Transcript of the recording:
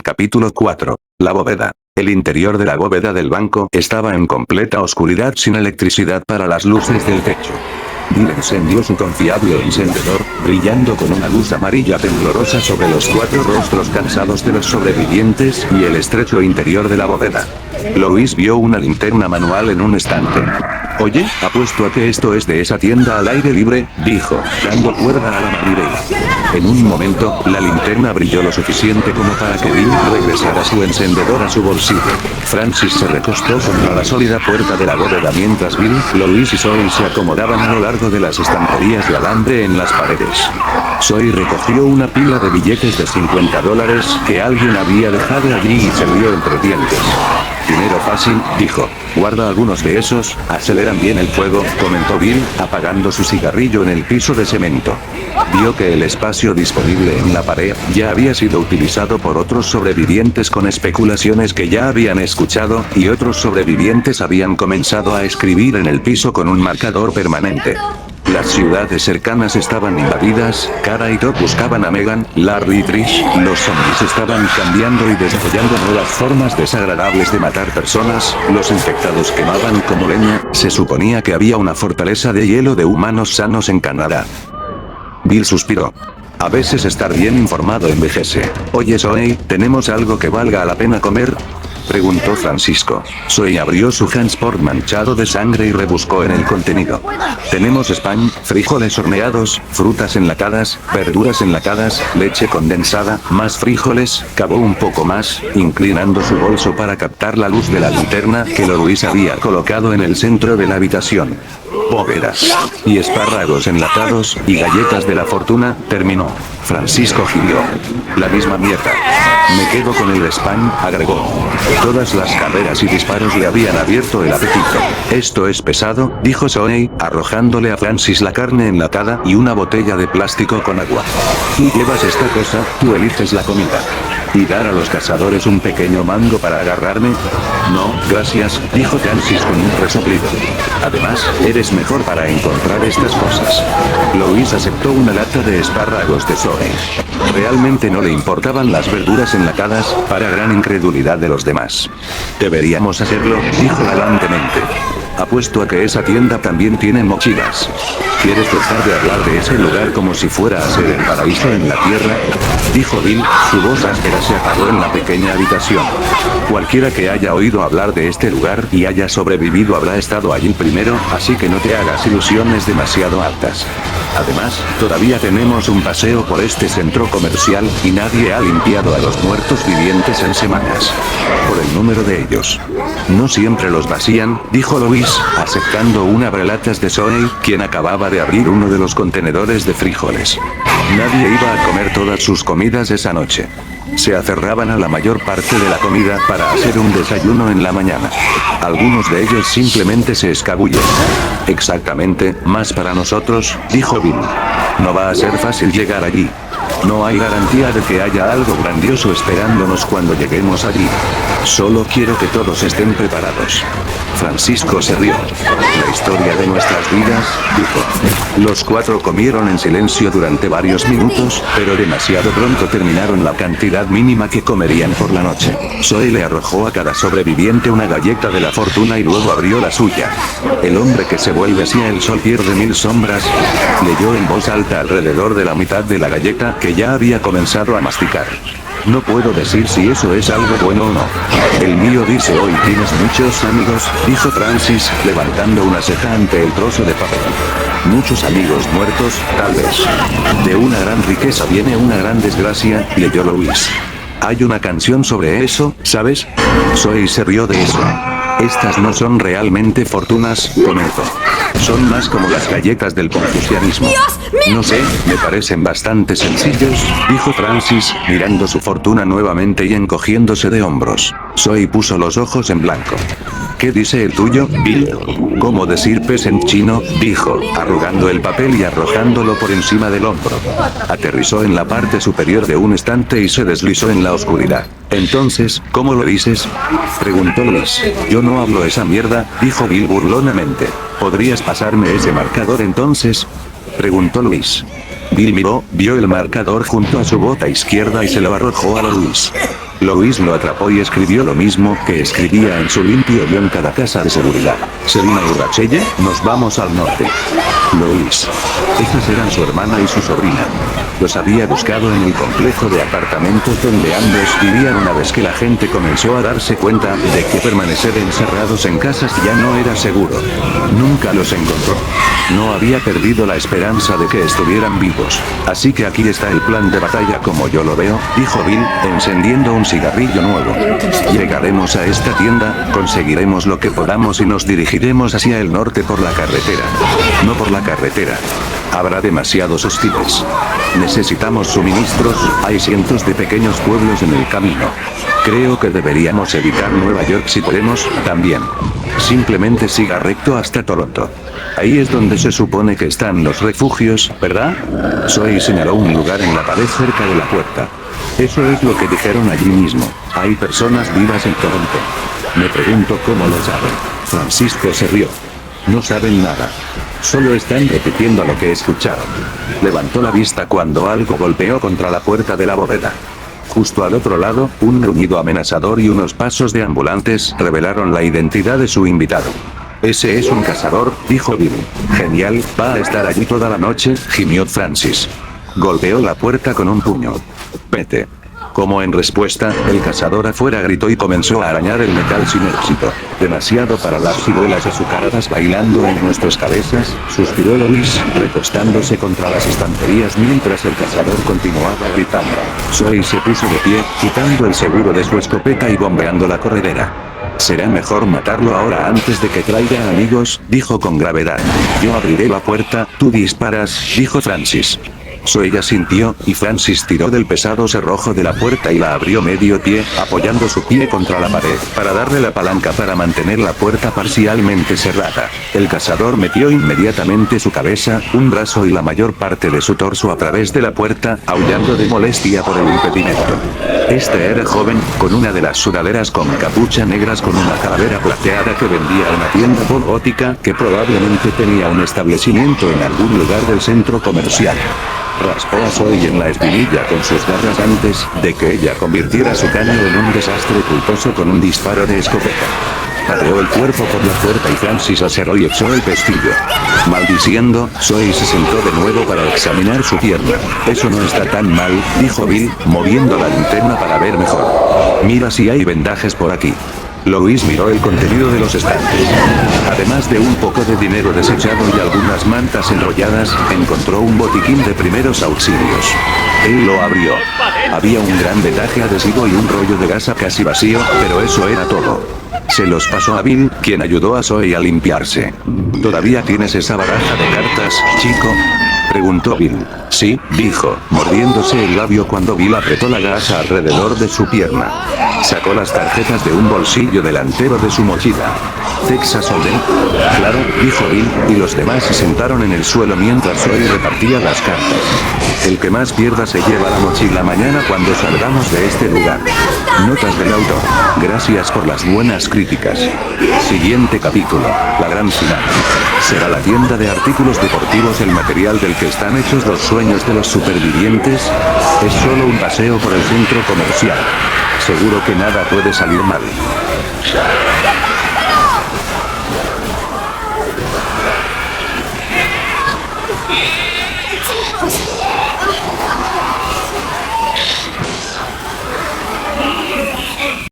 Capítulo 4. La bóveda. El interior de la bóveda del banco estaba en completa oscuridad sin electricidad para las luces del techo. Bill encendió su confiable encendedor, brillando con una luz amarilla temblorosa sobre los 4 rostros cansados de los sobrevivientes y el estrecho interior de la bóveda. Louis vio una linterna manual en un estante. Oye, apuesto a que esto es de esa tienda al aire libre, dijo, dando cuerda a la manivela. En un momento, la linterna brilló lo suficiente como para que Bill regresara su encendedor a su bolsillo. Francis se recostó contra la sólida puerta de la bóveda mientras Bill, Louis y Zoe se acomodaban a lo largo de las estanterías de alambre en las paredes. Zoe recogió una pila de billetes de $50 que alguien había dejado allí y se rió entre dientes. Dinero fácil, dijo. Guarda algunos de esos, aceleran bien el fuego, comentó Bill, apagando su cigarrillo en el piso de cemento. Vio que el espacio disponible en la pared ya había sido utilizado por otros sobrevivientes con especulaciones que ya habían escuchado, y otros sobrevivientes habían comenzado a escribir en el piso con un marcador permanente. Las ciudades cercanas estaban invadidas, Kara y Doc buscaban a Megan, Larry y Trish, los zombies estaban cambiando y desarrollando nuevas formas desagradables de matar personas, los infectados quemaban como leña, se suponía que había una fortaleza de hielo de humanos sanos en Canadá. Bill suspiró. A veces estar bien informado envejece. Oye Zoe, ¿tenemos algo que valga la pena comer? Preguntó Francisco. Zoe abrió su Jansport manchado de sangre y rebuscó en el contenido. Tenemos spam, frijoles horneados, frutas enlatadas, verduras enlatadas, leche condensada, más frijoles, cavó un poco más, inclinando su bolso para captar la luz de la linterna que Louis había colocado en el centro de la habitación. Bóvedas. Y espárragos enlatados, y galletas de la fortuna, terminó. Francisco gimió. La misma mierda. Me quedo con el spam, agregó. Todas las carreras y disparos le habían abierto el apetito. Esto es pesado, dijo Zoe, arrojándole a Francis la carne enlatada y una botella de plástico con agua. ¿Y llevas esta cosa? Tú eliges la comida. ¿Y dar a los cazadores un pequeño mango para agarrarme? No, gracias, dijo Francis con un resoplido. Además, eres mejor para encontrar estas cosas. Louis aceptó una lata de espárragos de Zoe. Realmente no le importaban las verduras enlatadas, para gran incredulidad de los demás. Deberíamos hacerlo, dijo galantemente. Apuesto a que esa tienda también tiene mochilas. ¿Quieres dejar de hablar de ese lugar como si fuera a ser el paraíso en la tierra? Dijo Bill, su voz áspera se apagó en la pequeña habitación. Cualquiera que haya oído hablar de este lugar y haya sobrevivido habrá estado allí primero, así que no te hagas ilusiones demasiado altas. Además, todavía tenemos un paseo por este centro comercial, y nadie ha limpiado a los muertos vivientes en semanas. Por el número de ellos. No siempre los vacían, dijo Louis, aceptando una brelatas de Zoe, quien acababa de abrir uno de los contenedores de frijoles. Nadie iba a comer todas sus comidas esa noche. Se aferraban a la mayor parte de la comida para hacer un desayuno en la mañana. Algunos de ellos simplemente se escabullen. Exactamente, más para nosotros, dijo Bill. No va a ser fácil llegar allí. No hay garantía de que haya algo grandioso esperándonos cuando lleguemos allí. Solo quiero que todos estén preparados. Francisco se rió. La historia de nuestras vidas, dijo. Los 4 comieron en silencio durante varios minutos, pero demasiado pronto terminaron la cantidad mínima que comerían por la noche. Zoe le arrojó a cada sobreviviente una galleta de la fortuna y luego abrió la suya. El hombre que se vuelve hacia el sol pierde 1000 sombras, leyó en voz alta alrededor de la mitad de la galleta que ya había comenzado a masticar. No puedo decir si eso es algo bueno o no. El mío dice hoy tienes muchos amigos, dijo Francis, levantando una ceja ante el trozo de papel. Muchos amigos muertos, tal vez. De una gran riqueza viene una gran desgracia, leyó Louis. Hay una canción sobre eso, ¿sabes? Zoe se rió de eso. Estas no son realmente fortunas, comenzó. Son más como las galletas del confucianismo. No sé, me parecen bastante sencillos, dijo Francis, mirando su fortuna nuevamente y encogiéndose de hombros. Zoe puso los ojos en blanco. ¿Qué dice el tuyo, Bill? ¿Cómo decir pez en chino? Dijo, arrugando el papel y arrojándolo por encima del hombro. Aterrizó en la parte superior de un estante y se deslizó en la oscuridad. Entonces, ¿cómo lo dices? Preguntó Luis. Yo no hablo esa mierda, dijo Bill burlonamente. ¿Podrías pasarme ese marcador entonces? Preguntó Luis. Bill miró, vio el marcador junto a su bota izquierda y se lo arrojó a Luis. Louis lo atrapó y escribió lo mismo que escribía en su limpio yo en cada casa de seguridad. Selina y Rachelle, nos vamos al norte. Louis. Estas eran su hermana y su sobrina. Los había buscado en el complejo de apartamentos donde ambos vivían una vez que la gente comenzó a darse cuenta de que permanecer encerrados en casas ya no era seguro. Nunca los encontró. No había perdido la esperanza de que estuvieran vivos. Así que aquí está el plan de batalla como yo lo veo, dijo Bill, encendiendo un cigarrillo nuevo. Llegaremos a esta tienda, conseguiremos lo que podamos y nos dirigiremos hacia el norte por la carretera. No por la carretera. Habrá demasiados hostiles. Necesitamos suministros, hay cientos de pequeños pueblos en el camino. Creo que deberíamos evitar Nueva York si podemos, también. Simplemente siga recto hasta Toronto. Ahí es donde se supone que están los refugios, ¿verdad? Zoe señaló un lugar en la pared cerca de la puerta. Eso es lo que dijeron allí mismo. Hay personas vivas en Toronto. Me pregunto cómo lo saben. Francisco se rió. No saben nada. Solo están repitiendo lo que escucharon. Levantó la vista cuando algo golpeó contra la puerta de la bóveda. Justo al otro lado, un gruñido amenazador y unos pasos de ambulantes revelaron la identidad de su invitado. Ese es un cazador, dijo Bill. Genial, va a estar allí toda la noche, gimió Francis. Golpeó la puerta con un puño. Vete. Como en respuesta, el cazador afuera gritó y comenzó a arañar el metal sin éxito. Demasiado para las ciruelas azucaradas bailando en nuestras cabezas, suspiró Louis, recostándose contra las estanterías mientras el cazador continuaba gritando. Zoe se puso de pie, quitando el seguro de su escopeta y bombeando la corredera. Será mejor matarlo ahora antes de que traiga amigos, dijo con gravedad. Yo abriré la puerta, tú disparas, dijo Francis. Zoe asintió, y Francis tiró del pesado cerrojo de la puerta y la abrió medio pie, apoyando su pie contra la pared, para darle la palanca para mantener la puerta parcialmente cerrada. El cazador metió inmediatamente su cabeza, un brazo y la mayor parte de su torso a través de la puerta, aullando de molestia por el impedimento. Este era joven, con una de las sudaderas con capucha negras con una calavera plateada que vendía a una tienda gótica que probablemente tenía un establecimiento en algún lugar del centro comercial. Raspó a Zoe en la espinilla con sus garras antes de que ella convirtiera su caño en un desastre culposo con un disparo de escopeta. Pateó el cuerpo por la puerta y Francis acerró y echó el pestillo. Maldiciendo, Zoe se sentó de nuevo para examinar su pierna. Eso no está tan mal, dijo Bill, moviendo la linterna para ver mejor. Mira si hay vendajes por aquí. Louis miró el contenido de los estantes. Además de un poco de dinero desechado y algunas mantas enrolladas, encontró un botiquín de primeros auxilios. Él lo abrió. Había un gran vendaje adhesivo y un rollo de gasa casi vacío, pero eso era todo. Se los pasó a Bill, quien ayudó a Zoe a limpiarse. ¿Todavía tienes esa baraja de cartas, chico?, preguntó Bill. Sí, dijo, mordiéndose el labio cuando Bill apretó la gasa alrededor de su pierna. Sacó las tarjetas de un bolsillo delantero de su mochila. ¿Texas Hold'em? Claro, dijo Bill, y los demás se sentaron en el suelo mientras Zoe repartía las cartas. El que más pierda se lleva la mochila mañana cuando salgamos de este lugar. Notas del autor. Gracias por las buenas críticas. Siguiente capítulo, la gran final. ¿Será la tienda de artículos deportivos el material del que están hechos los sueños de los supervivientes? Es solo un paseo por el centro comercial. Seguro que nada puede salir mal.